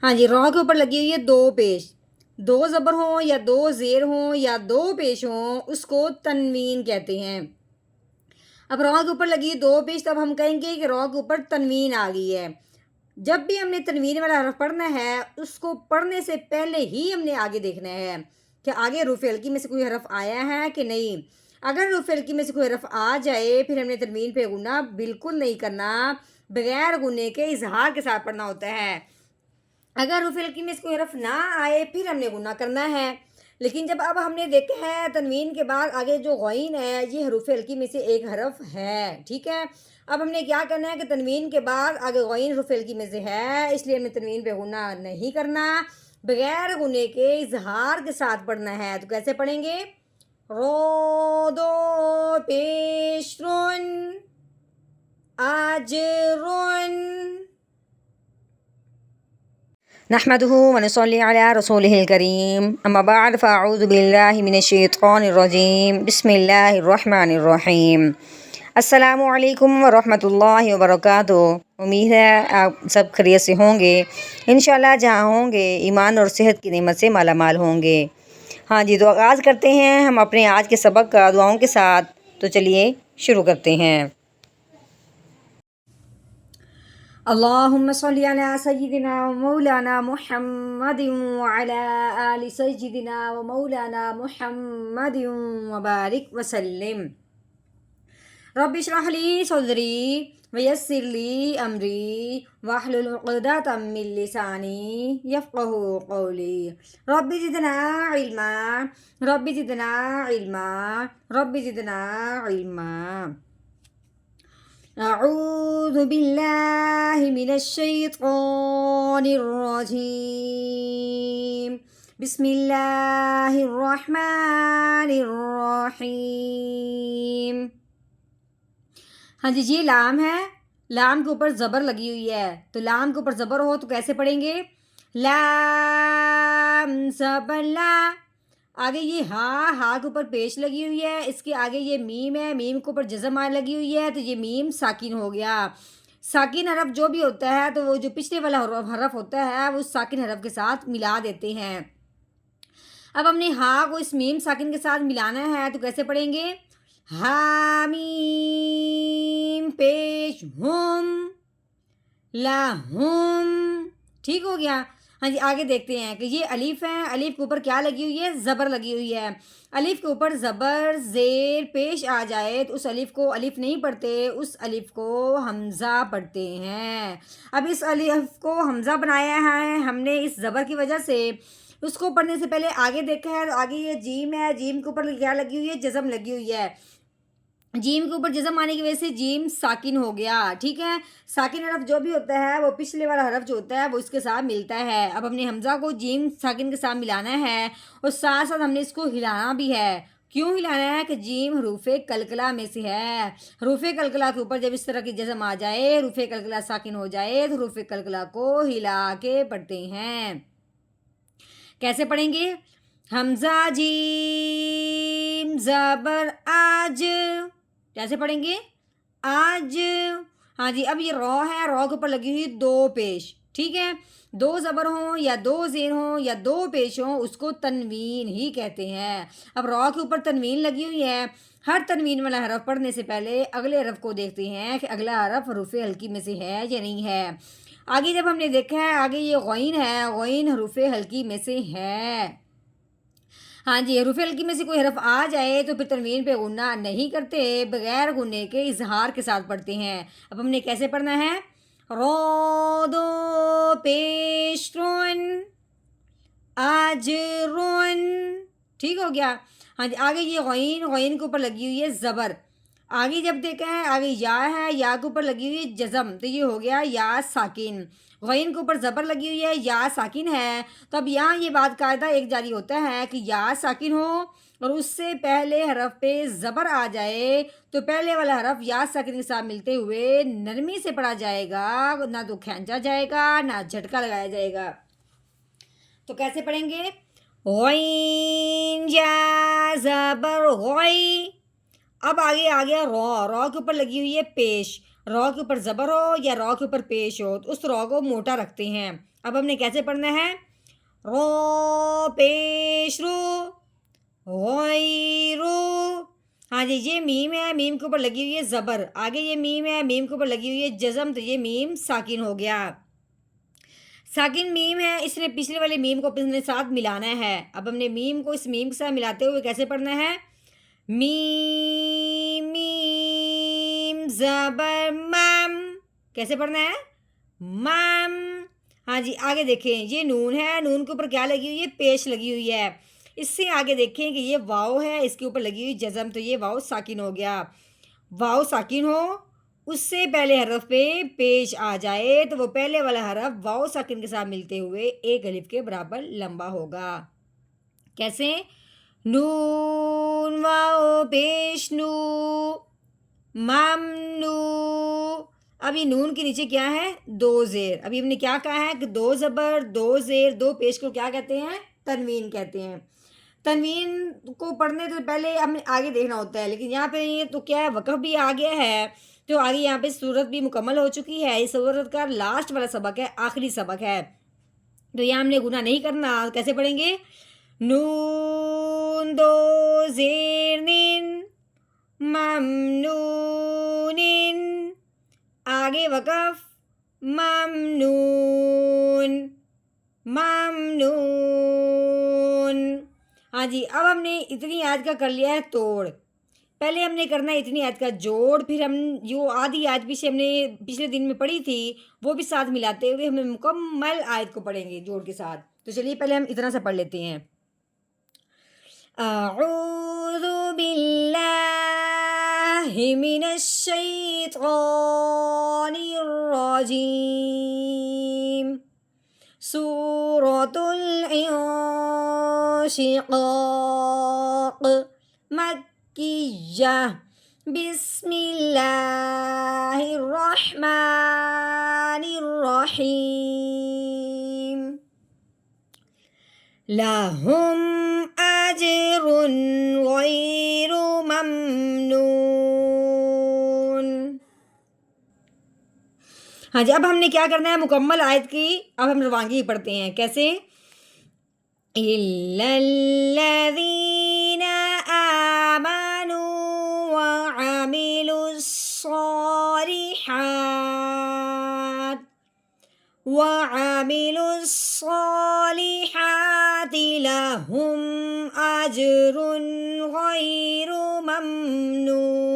ہاں جی، را کے اوپر لگی ہوئی ہے دو پیش، دو زبر ہوں یا دو زیر ہوں یا دو پیش ہوں اس کو تنوین کہتے ہیں۔ اب را کے اوپر لگی دو پیش، تو اب ہم کہیں گے کہ را کے اوپر تنوین آ گئی ہے۔ جب بھی ہم نے تنوین والا حرف پڑھنا ہے اس کو پڑھنے سے پہلے ہی ہم نے آگے دیکھنا ہے کہ آگے حروف ہلکی میں سے کوئی حرف آیا ہے کہ نہیں۔ اگر حروف ہلکی میں سے کوئی حرف آ جائے پھر ہم نے تنوین پہ غنہ بالکل نہیں کرنا، بغیر غنے کے اظہار کے ساتھ پڑھنا ہوتا ہے۔ اگر حروف ہلکی میں سے کوئی حرف نہ آئے پھر ہم نے غنہ کرنا ہے۔ لیکن جب اب ہم نے دیکھا ہے تنوین کے بعد آگے جو غین ہے یہ حروف ہلکی میں سے ایک حرف ہے، ٹھیک ہے۔ اب ہم نے کیا کرنا ہے کہ تنوین کے بعد آگے غین حروف ہلکی میں سے ہے، اس لیے ہمیں تنوین پہ غنہ نہیں کرنا، بغیر غنے کے اظہار کے ساتھ پڑھنا ہے۔ تو کیسے پڑھیں گے؟ رو دو پیش رون آجرون۔ نحمده ونصلي على رسوله الكريم، اما بعد فاعوذ باللہ من الشیطان الرجیم، بسم اللہ الرحمن الرحیم۔ السلام علیکم ورحمۃ اللہ وبرکاتہ۔ امید ہے آپ سب خیریت سے ہوں گے، انشاءاللہ جہاں ہوں گے ایمان اور صحت کی نعمت سے مالا مال ہوں گے۔ ہاں جی، تو آغاز کرتے ہیں ہم اپنے آج کے سبق کا دعاؤں کے ساتھ، تو چلیے شروع کرتے ہیں۔ اللہم صلی علی سیدنا و مولانا محمد وعلی آل سیدنا و مولانا محمد وبارک وسلم۔ رب اشرح لی صدری ویسر لی امری واحلل عقدۃ من لسانی یفقہوا قولی۔ رب زدنا علما، رب زدنا علما، رب زدنا علما۔ اعوذ باللہ من الشیطان الرجیم، بسم اللہ الرحمن الرحیم۔ ہاں جی، یہ لام ہے، لام کے اوپر زبر لگی ہوئی ہے، تو لام کے اوپر زبر ہو تو کیسے پڑھیں گے؟ لام زبر لا۔ آگے یہ ہا کے اوپر پیش لگی ہوئی ہے، اس کے آگے یہ میم ہے، میم کے اوپر جزم لگی ہوئی ہے، تو یہ میم ساکن ہو گیا۔ ساکن حرف جو بھی ہوتا ہے تو وہ جو پچھلے والا حرف ہوتا ہے وہ ساکن حرف کے ساتھ ملا دیتے ہیں۔ اب ہم نے ہا کو اس میم ساکن کے ساتھ ملانا ہے، تو کیسے پڑھیں گے؟ حامیم پیش ہم لہم، ٹھیک ہو گیا۔ ہاں جی، آگے دیکھتے ہیں کہ یہ الف ہے، الف کے اوپر کیا لگی ہوئی ہے؟ زبر لگی ہوئی ہے۔ الف کے اوپر زبر زیر پیش آ جائے تو اس الف کو الف نہیں پڑھتے، اس الف کو حمزہ پڑھتے ہیں۔ اب اس الف کو حمزہ بنایا ہے ہم نے اس زبر کی وجہ سے، اس کو پڑھنے سے پہلے آگے دیکھا ہے تو آگے یہ جیم ہے، جیم کے اوپر کیا لگی ہوئی ہے؟ جزم لگی ہوئی ہے۔ جیم کے اوپر جزم آنے کی وجہ سے جیم ساکن ہو گیا، ٹھیک ہے۔ ساکن حرف جو بھی ہوتا ہے وہ پچھلے والا حرف جو ہوتا ہے وہ اس کے ساتھ ملتا ہے۔ اب ہم نے حمزہ کو جیم ساکن کے ساتھ ملانا ہے اور ساتھ ساتھ ہم نے اس کو ہلانا بھی ہے۔ کیوں ہلانا ہے؟ کہ جیم حروف قلقلہ میں سے ہے۔ حروف قلقلہ کے اوپر جب اس طرح کی جزم آ جائے، حروف قلقلہ ساکن ہو جائے تو حروف قلقلہ کو ہلا کے پڑھتے ہیں۔ کیسے پڑھیں گے؟ حمزہ جیم زبر آج، کیسے پڑھیں گے؟ آج۔ ہاں جی، اب یہ رو ہے، رو کے اوپر لگی ہوئی دو پیش، ٹھیک ہے۔ دو زبر ہوں یا دو زیر ہوں یا دو پیش ہوں اس کو تنوین ہی کہتے ہیں۔ اب رو کے اوپر تنوین لگی ہوئی ہے، ہر تنوین والا حرف پڑھنے سے پہلے اگلے حرف کو دیکھتے ہیں کہ اگلا حرف حروف ہلکی میں سے ہے یا نہیں ہے۔ آگے جب ہم نے دیکھا ہے آگے یہ غین ہے، غین حروف ہلکی میں سے ہے۔ ہاں جی، حروف ہلکی میں سے کوئی حرف آ جائے تو پھر تنوین پہ غنہ نہیں کرتے، بغیر غنے کے اظہار کے ساتھ پڑھتے ہیں۔ اب ہم نے کیسے پڑھنا ہے؟ رو دو پیش رون آجرون، ٹھیک ہو گیا۔ ہاں جی، آگے یہ غین، غین کے اوپر لگی ہوئی ہے زبر۔ آگے جب دیکھا ہے آگے یا ہے، یا کے اوپر لگی ہوئی ہے جزم، تو یہ ہو گیا یا ساکن۔ غین کے اوپر زبر لگی ہوئی ہے، یا ساکن ہے، تو اب یہاں یہ بات قاعدہ ایک جاری ہوتا ہے کہ یا ساکن ہو اور اس سے پہلے حرف پہ زبر آ جائے تو پہلے والا حرف یا ساکن کے ساتھ ملتے ہوئے نرمی سے پڑھا جائے گا، نہ تو کھینچا جائے گا نہ جھٹکا لگایا جائے گا۔ تو کیسے پڑھیں گے؟ غین یا زبر غی۔ اب آگے آ گیا رو، رو کے اوپر لگی ہوئی ہے پیش، رو کے اوپر زبر ہو یا رو کے اوپر پیش ہو تو اس رو کو موٹا رکھتے ہیں، اب ہم نے کیسے پڑھنا ہے؟ رو پیش رو، غیرو. ہاں جی، یہ میم ہے، میم کے اوپر لگی ہوئی ہے زبر. آگے یہ میم ہے، میم کے اوپر لگی ہوئی ہے جزم، تو یہ میم ساکن ہو گیا. ساکن میم ہے، اس نے پچھلے والے میم کو اپنے ساتھ ملانا ہے. اب ہم نے میم کو اس میم کے ساتھ ملاتے ہوئے کیسے پڑھنا ہے؟ میم میم زبر مم. کیسے پڑھنا ہے؟ مم. ہاں جی، آگے دیکھیں، یہ نون ہے، نون کے اوپر کیا لگی ہوئی ہے؟ پیش لگی ہوئی ہے. اس سے آگے دیکھیں کہ یہ واؤ ہے، اس کے اوپر لگی ہوئی جزم، تو یہ واؤ ساکن ہو گیا. واؤ ساکن ہو، اس سے پہلے حرف پہ پیش آ جائے تو وہ پہلے والا حرف واؤ ساکن کے ساتھ ملتے ہوئے ایک الف کے برابر لمبا ہوگا. کیسے؟ نون واؤ پیش نو، ممنو. اب یہ نون کے نیچے کیا ہے؟ دو زیر. ابھی ہم نے کیا کہا ہے کہ دو زبر، دو زیر، دو پیش کو کیا کہتے ہیں؟ تنوین کہتے ہیں. تنوین کو پڑھنے سے پہلے ہمیں آگے دیکھنا ہوتا ہے، لیکن یہاں پہ یہ تو کیا ہے، وقف بھی آ گیا ہے، تو آگے یہاں پہ صورت بھی مکمل ہو چکی ہے. اس صورت کا لاسٹ والا سبق ہے، آخری سبق ہے، تو یہاں ہم نے گناہ نہیں کرنا. کیسے پڑھیں گے؟ نون دو زیر نین، ممنون. آگے وقف، ممنون ممنون. ہاں جی، اب ہم نے اتنی آیت کا کر لیا ہے توڑ. پہلے ہم نے کرنا ہے اتنی آیت کا جوڑ، پھر ہم جو آدھی آیت پیچھے ہم نے پچھلے دن میں پڑھی تھی وہ بھی ساتھ ملاتے ہوئے ہمیں مکمل آیت کو پڑھیں گے جوڑ کے ساتھ. تو چلیے پہلے ہم اتنا سا پڑھ لیتے ہیں. اعوذ باللہ من الشیطان الرجیم. سورۃ الانشقاق مکیہ. بسم اللہ الرحمن الرحیم. لہم اجر غیر ممنون. ہاں جی، اب ہم نے کیا کرنا ہے؟ مکمل آیت کی اب ہم روانگی پڑھتے ہیں. کیسے؟ إِلَّا الَّذِينَ آمَنُوا وَعَمِلُوا الصَّالِحَاتِ لَهُمْ أَجْرٌ غَيْرُ مَمْنُونٍ.